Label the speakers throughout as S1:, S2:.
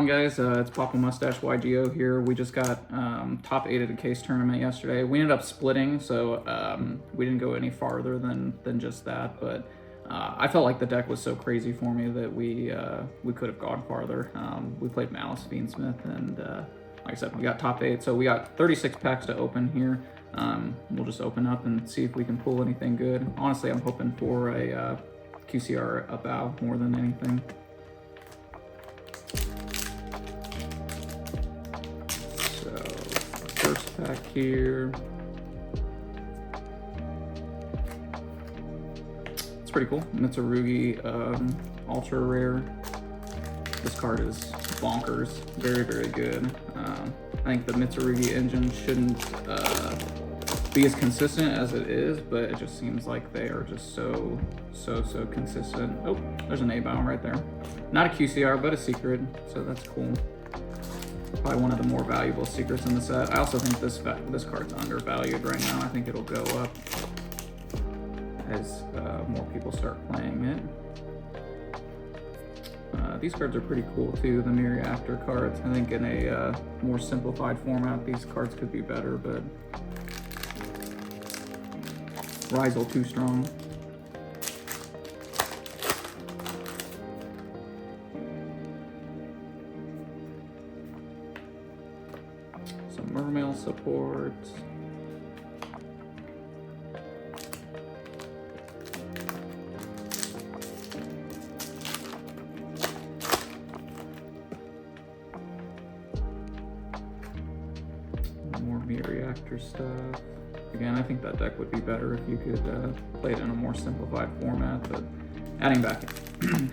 S1: on, guys? It's Papa Mustache Yugioh here. We just got top 8 at a case tournament yesterday. We ended up splitting, so we didn't go any farther than just that. But I felt like the deck was so crazy for me that we could have gone farther. We played Malice Fiendsmith, and like I said, we got top 8. So we got 36 packs to open here. We'll just open up and see if we can pull anything good. Honestly, I'm hoping for a QCR up out more than anything. First pack here. It's pretty cool. Mitsurugi ultra rare. This card is bonkers. Very, very good. I think the Mitsurugi engine shouldn't be as consistent as it is, but it just seems like they are just so consistent. Oh, there's an A-Bound right there. Not a QCR, but a secret, so that's cool. Probably one of the more valuable secrets in the set. I also think this card's undervalued right now. I think it'll go up as more people start playing it. These cards are pretty cool too, the Mirror After cards. I think in a more simplified format, these cards could be better, but Rizal too strong. Some Mermail support. More Mirror Reactor stuff. Again, I think that deck would be better if you could play it in a more simplified format, but adding back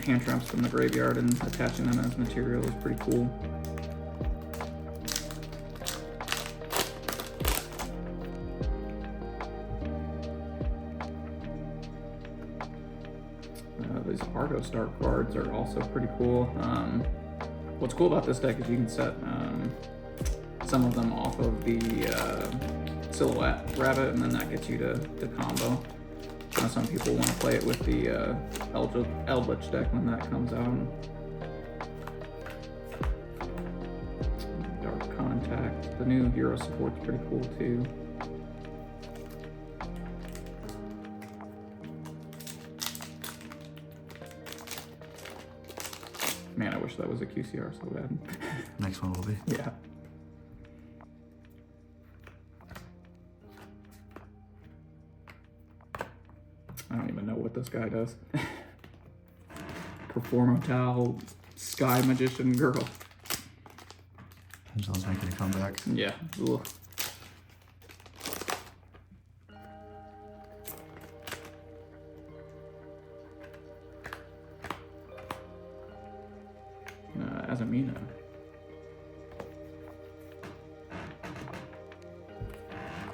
S1: hand traps from the graveyard and attaching them as material is pretty cool. These Argo Star cards are also pretty cool. What's cool about this deck is you can set some of them off of the Silhouette Rabbit, and then that gets you to combo. Some people want to play it with the Eldritch deck when that comes out. Dark Contact. The new hero support's pretty cool too. Man, I wish that was a QCR so bad.
S2: Next one will be.
S1: Yeah. I don't even know what this guy does. Performatile Sky Magician Girl.
S2: Angel's making a comeback.
S1: Yeah. Ugh. Azamina.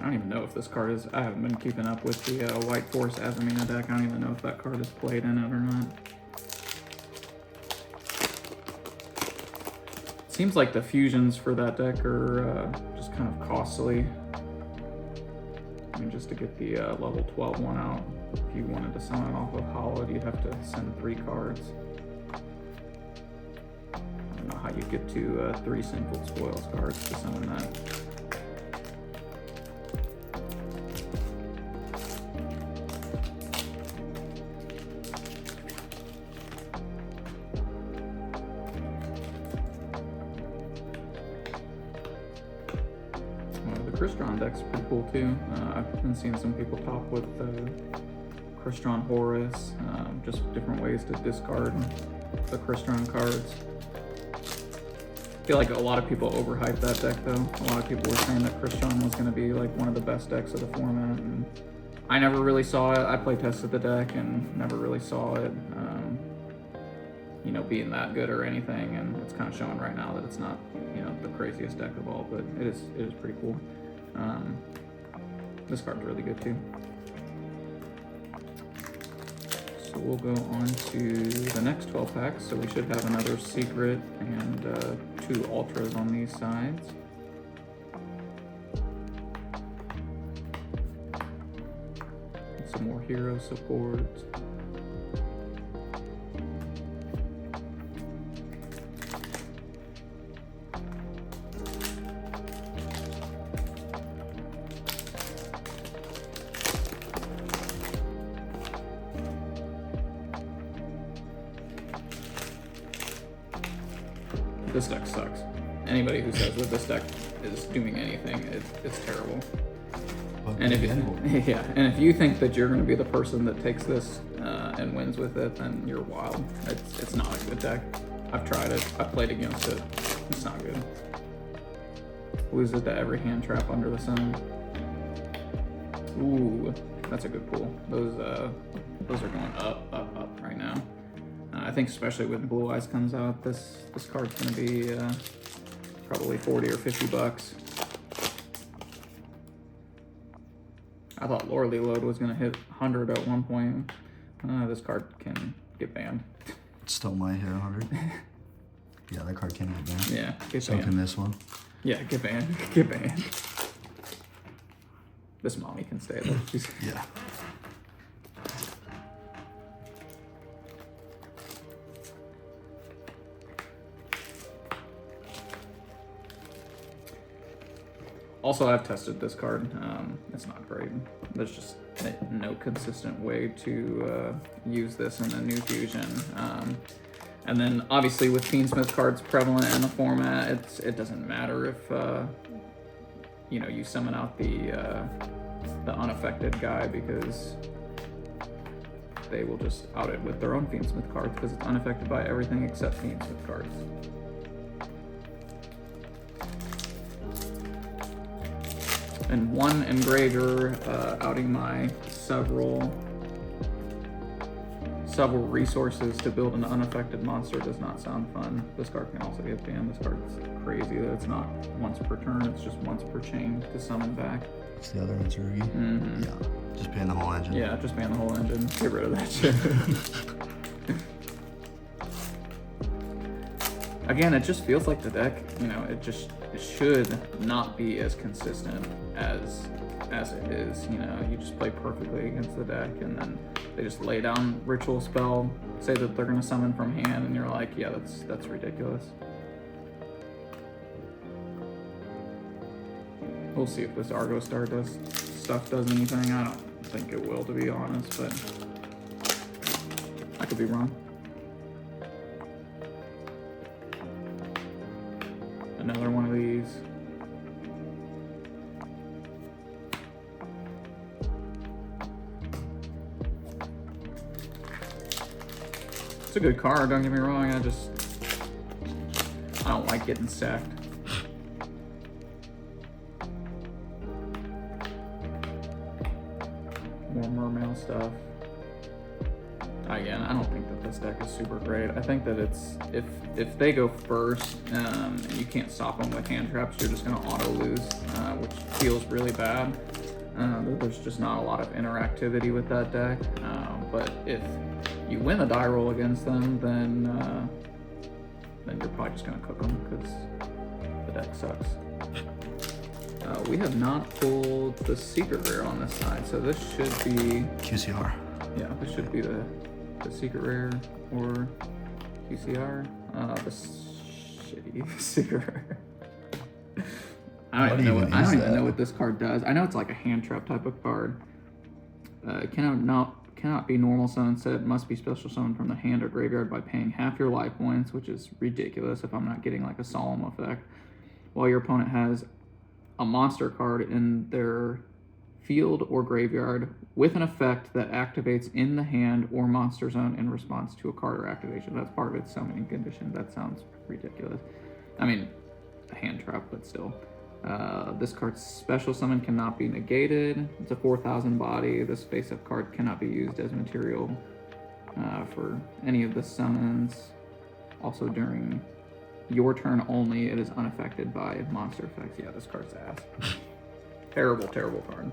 S1: I don't even know if this card is... I haven't been keeping up with the White Force Azamina deck. I don't even know if that card is played in it or not. Seems like the fusions for that deck are just kind of costly. I mean, just to get the level 12 one out, if you wanted to summon it off of Hollowed, you'd have to send 3 cards. I don't know how you get to 3 Sinful Spoils cards to summon that. Crystron deck's pretty cool too. I've been seeing some people talk with Crystron Horus, just different ways to discard the Crystron cards. I feel like a lot of people overhyped that deck though. A lot of people were saying that Crystron was going to be like one of the best decks of the format, and I never really saw it. I play tested the deck and never really saw it, you know, being that good or anything, and it's kind of showing right now that it's not, you know, the craziest deck of all, but it is pretty cool. This card's really good too. So we'll go on to the next 12 packs. So we should have another secret and 2 ultras on these sides. Some more hero support. this deck sucks. Anybody who says that this deck is doing anything, it's terrible.
S2: But
S1: And if
S2: again,
S1: yeah, and if you think that you're going to be the person that takes this and wins with it, then you're wild. It's not a good deck. I've tried it. I've played against it. It's not good. Lose it to every hand trap under the sun. Ooh, that's a good pull. Those are going up right now. I think especially when Blue Eyes comes out, this card's going to be probably 40 or 50 bucks. I thought Loreley Load was going to hit 100 at one point. This card can get banned.
S2: still might hit 100. Yeah, that card can get banned.
S1: Yeah, get
S2: So
S1: banned.
S2: can this one.
S1: Yeah, get banned. Get banned. This mommy can stay though.
S2: Yeah.
S1: Also, I've tested this card. It's not great. There's just no consistent way to use this in a new fusion. And then, obviously, with Fiendsmith cards prevalent in the format, it doesn't matter if you summon out the unaffected guy, because they will just out it with their own Fiendsmith cards because it's unaffected by everything except Fiendsmith cards. And one engraver outing my several resources to build an unaffected monster does not sound fun. This card can also get banned. This card's crazy that it's not once per turn, it's just once per chain to summon back.
S2: It's the other Mitsurugi.
S1: Mm-hmm.
S2: Yeah, just ban the whole engine.
S1: Yeah, just ban the whole engine. Get rid of that shit. Again, it just feels like the deck, it should not be as consistent as it is. You just play perfectly against the deck, and then they just lay down ritual spell, say that they're gonna summon from hand, and you're like, yeah, that's ridiculous. We'll see if this Argo Star does anything. I don't think it will, to be honest, but I could be wrong. Another one of these. It's a good card, don't get me wrong. I don't like getting sacked. More mermail stuff. Again, I don't think that this deck is super great. I think that it's if they go first and you can't stop them with hand traps, you're just gonna auto lose, which feels really bad. There's just not a lot of interactivity with that deck. But if you win the die roll against them, then you're probably just gonna cook them because the deck sucks. We have not pulled the secret rare on this side, so this should be
S2: QCR.
S1: Yeah, this should be the secret rare or QCR. The shitty secret rare. I don't even know what this card does. I know it's like a hand trap type of card. Cannot be normal summon set. Must be special summon from the hand or graveyard by paying half your life points, which is ridiculous if I'm not getting like a solemn effect. While your opponent has a monster card in their field or graveyard with an effect that activates in the hand or monster zone in response to a card or activation. That's part of its summoning condition. That sounds ridiculous. I mean, a hand trap, but still. This card's special summon cannot be negated. It's a 4,000 body. This face-up card cannot be used as material for any of the summons. Also during your turn only, it is unaffected by monster effects. Yeah, this card's ass. Terrible, terrible card.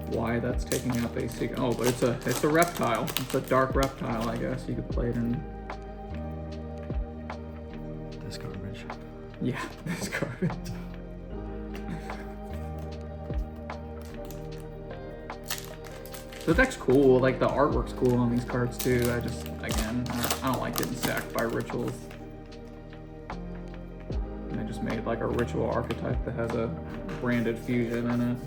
S1: Why that's taking up a secret? Oh, but it's a reptile. It's a dark reptile, I guess. You could play it in.
S2: This garbage.
S1: Yeah, this garbage. The deck's cool. Like the artwork's cool on these cards too. I don't like getting sacked by rituals. And they just made like a ritual archetype that has a branded fusion in it.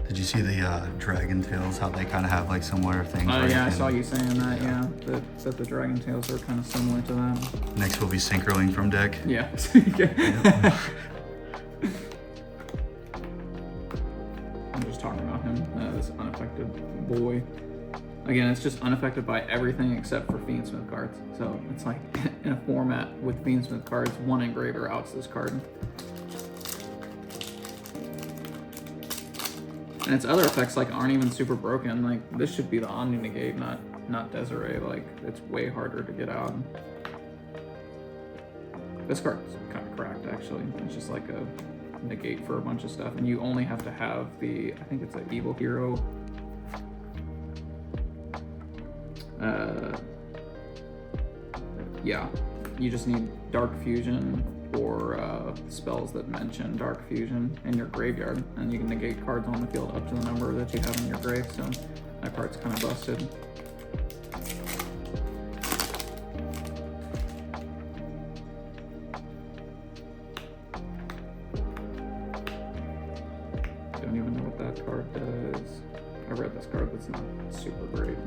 S2: Did you see the dragon tails? How they kind of have like similar things?
S1: Oh
S2: where
S1: yeah, I
S2: can-
S1: saw you saying that. Yeah, that the dragon tails are kind of similar to that.
S2: Next will be synchroing from deck.
S1: Yeah. I'm just talking about him, this unaffected boy. Again, it's just unaffected by everything except for Fiendsmith cards. So it's like in a format with Fiendsmith cards, one engraver outs this card. And its other effects like aren't even super broken. Like this should be the Omni Negate, not Desiree. Like it's way harder to get out. This card's kind of cracked actually. It's just like a negate for a bunch of stuff, and you only have to have the, I think it's an evil hero. Yeah, you just need Dark Fusion or spells that mention Dark Fusion in your graveyard, and you can negate cards on the field up to the number that you have in your grave, so that card's kind of busted. Don't even know what that card does. I read this card, that's not super great.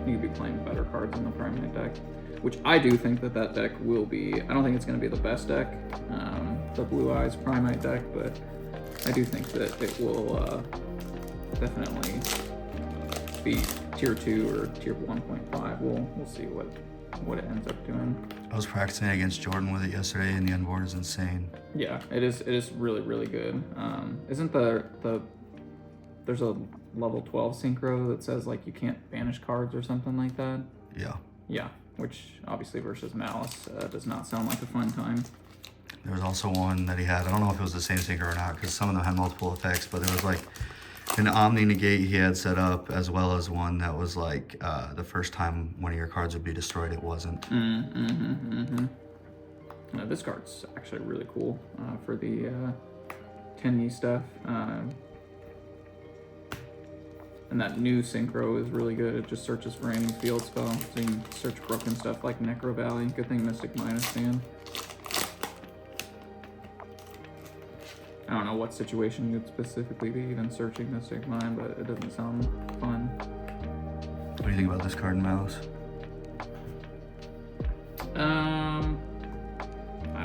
S1: You could be playing better cards in the Primate deck, which I do think that deck will be. I don't think it's going to be the best deck, the Blue Eyes Primate deck, but I do think that it will definitely be tier 2 or tier 1.5. We'll see what it ends up doing.
S2: I was practicing against Jordan with it yesterday, and the unboard is insane.
S1: Yeah, it is really good. Isn't there's a level 12 synchro that says like you can't banish cards or something like that?
S2: Yeah.
S1: Yeah, which obviously versus Malice does not sound like a fun time.
S2: There was also one that he had. I don't know if it was the same synchro or not, because some of them had multiple effects, but there was like an Omni Negate he had set up, as well as one that was like the first time one of your cards would be destroyed, it wasn't.
S1: This card's actually really cool for the 10E stuff. And that new synchro is really good. It just searches for any field spell. So you can search broken stuff like Necro Valley. Good thing Mystic Minus fan. I don't know what situation you'd specifically be even searching Mystic Mine, but it doesn't sound fun.
S2: What do you think about this card in Malice?
S1: I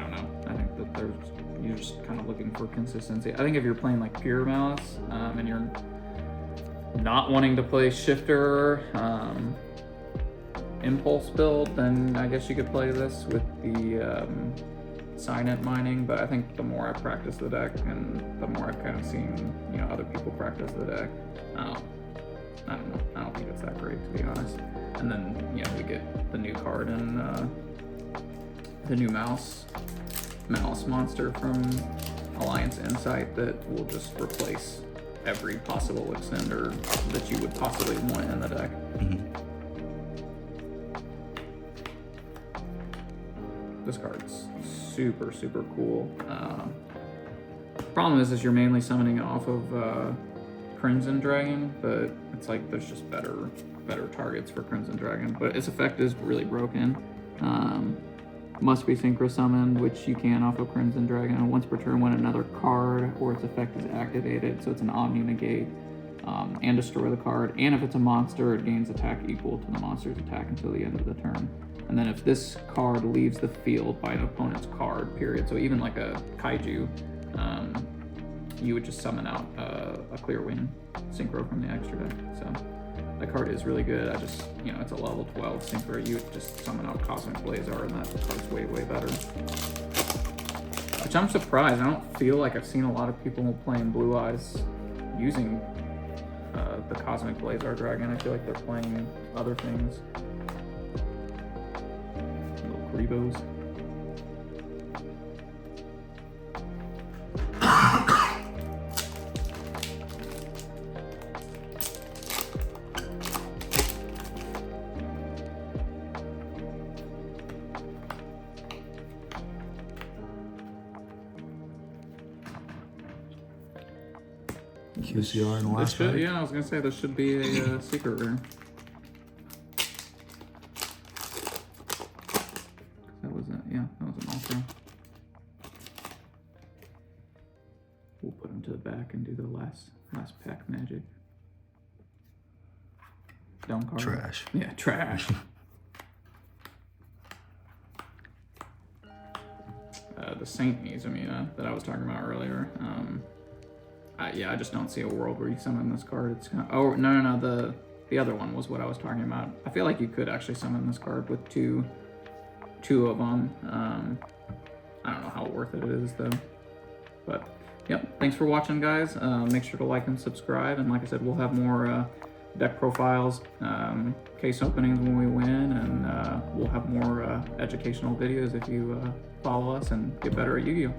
S1: don't know. I think that you're just kind of looking for consistency. I think if you're playing like pure Malice, and you're not wanting to play Shifter, Impulse build, then I guess you could play this with the Signet mining. But I think the more I practice the deck and the more I've kind of seen, other people practice the deck, I don't know. I don't think it's that great, to be honest. And then, we get the new card and the new Malice monster from Alliance Insight that will just replace every possible extender that you would possibly want in the deck. This card's super cool. Problem is you're mainly summoning it off of Crimson Dragon, but it's like there's just better targets for Crimson Dragon. But its effect is really broken. Must be synchro summoned, which you can off of Crimson Dragon. Once per turn, when another card or its effect is activated, so it's an Omni Negate, and destroy the card. And if it's a monster, it gains attack equal to the monster's attack until the end of the turn. And then if this card leaves the field by an opponent's card, period, so even like a Kaiju, you would just summon out a Clear Wing synchro from the extra deck. So that card is really good. I just, it's a level 12 synchro. You would just summon out Cosmic Blazar, and that card's way better. Which I'm surprised. I don't feel like I've seen a lot of people playing Blue Eyes using the Cosmic Blazar Dragon. I feel like they're playing other things. Little Greebos.
S2: QCR in the last pack?
S1: Yeah, I was gonna say there should be a secret rare. That was an ultra. we'll put them to the back and do the last pack magic. Dumb card.
S2: Trash.
S1: Yeah, trash. The Saint Mizumina that I was talking about earlier. I just don't see a world where you summon this card. It's kind of, oh no, the other one was what I was talking about. I feel like you could actually summon this card with two of them. I don't know how worth it is though. But yep, thanks for watching, guys. Make sure to like and subscribe. And like I said, we'll have more deck profiles, case openings when we win, and we'll have more educational videos if you follow us and get better at Yu-Gi-Oh!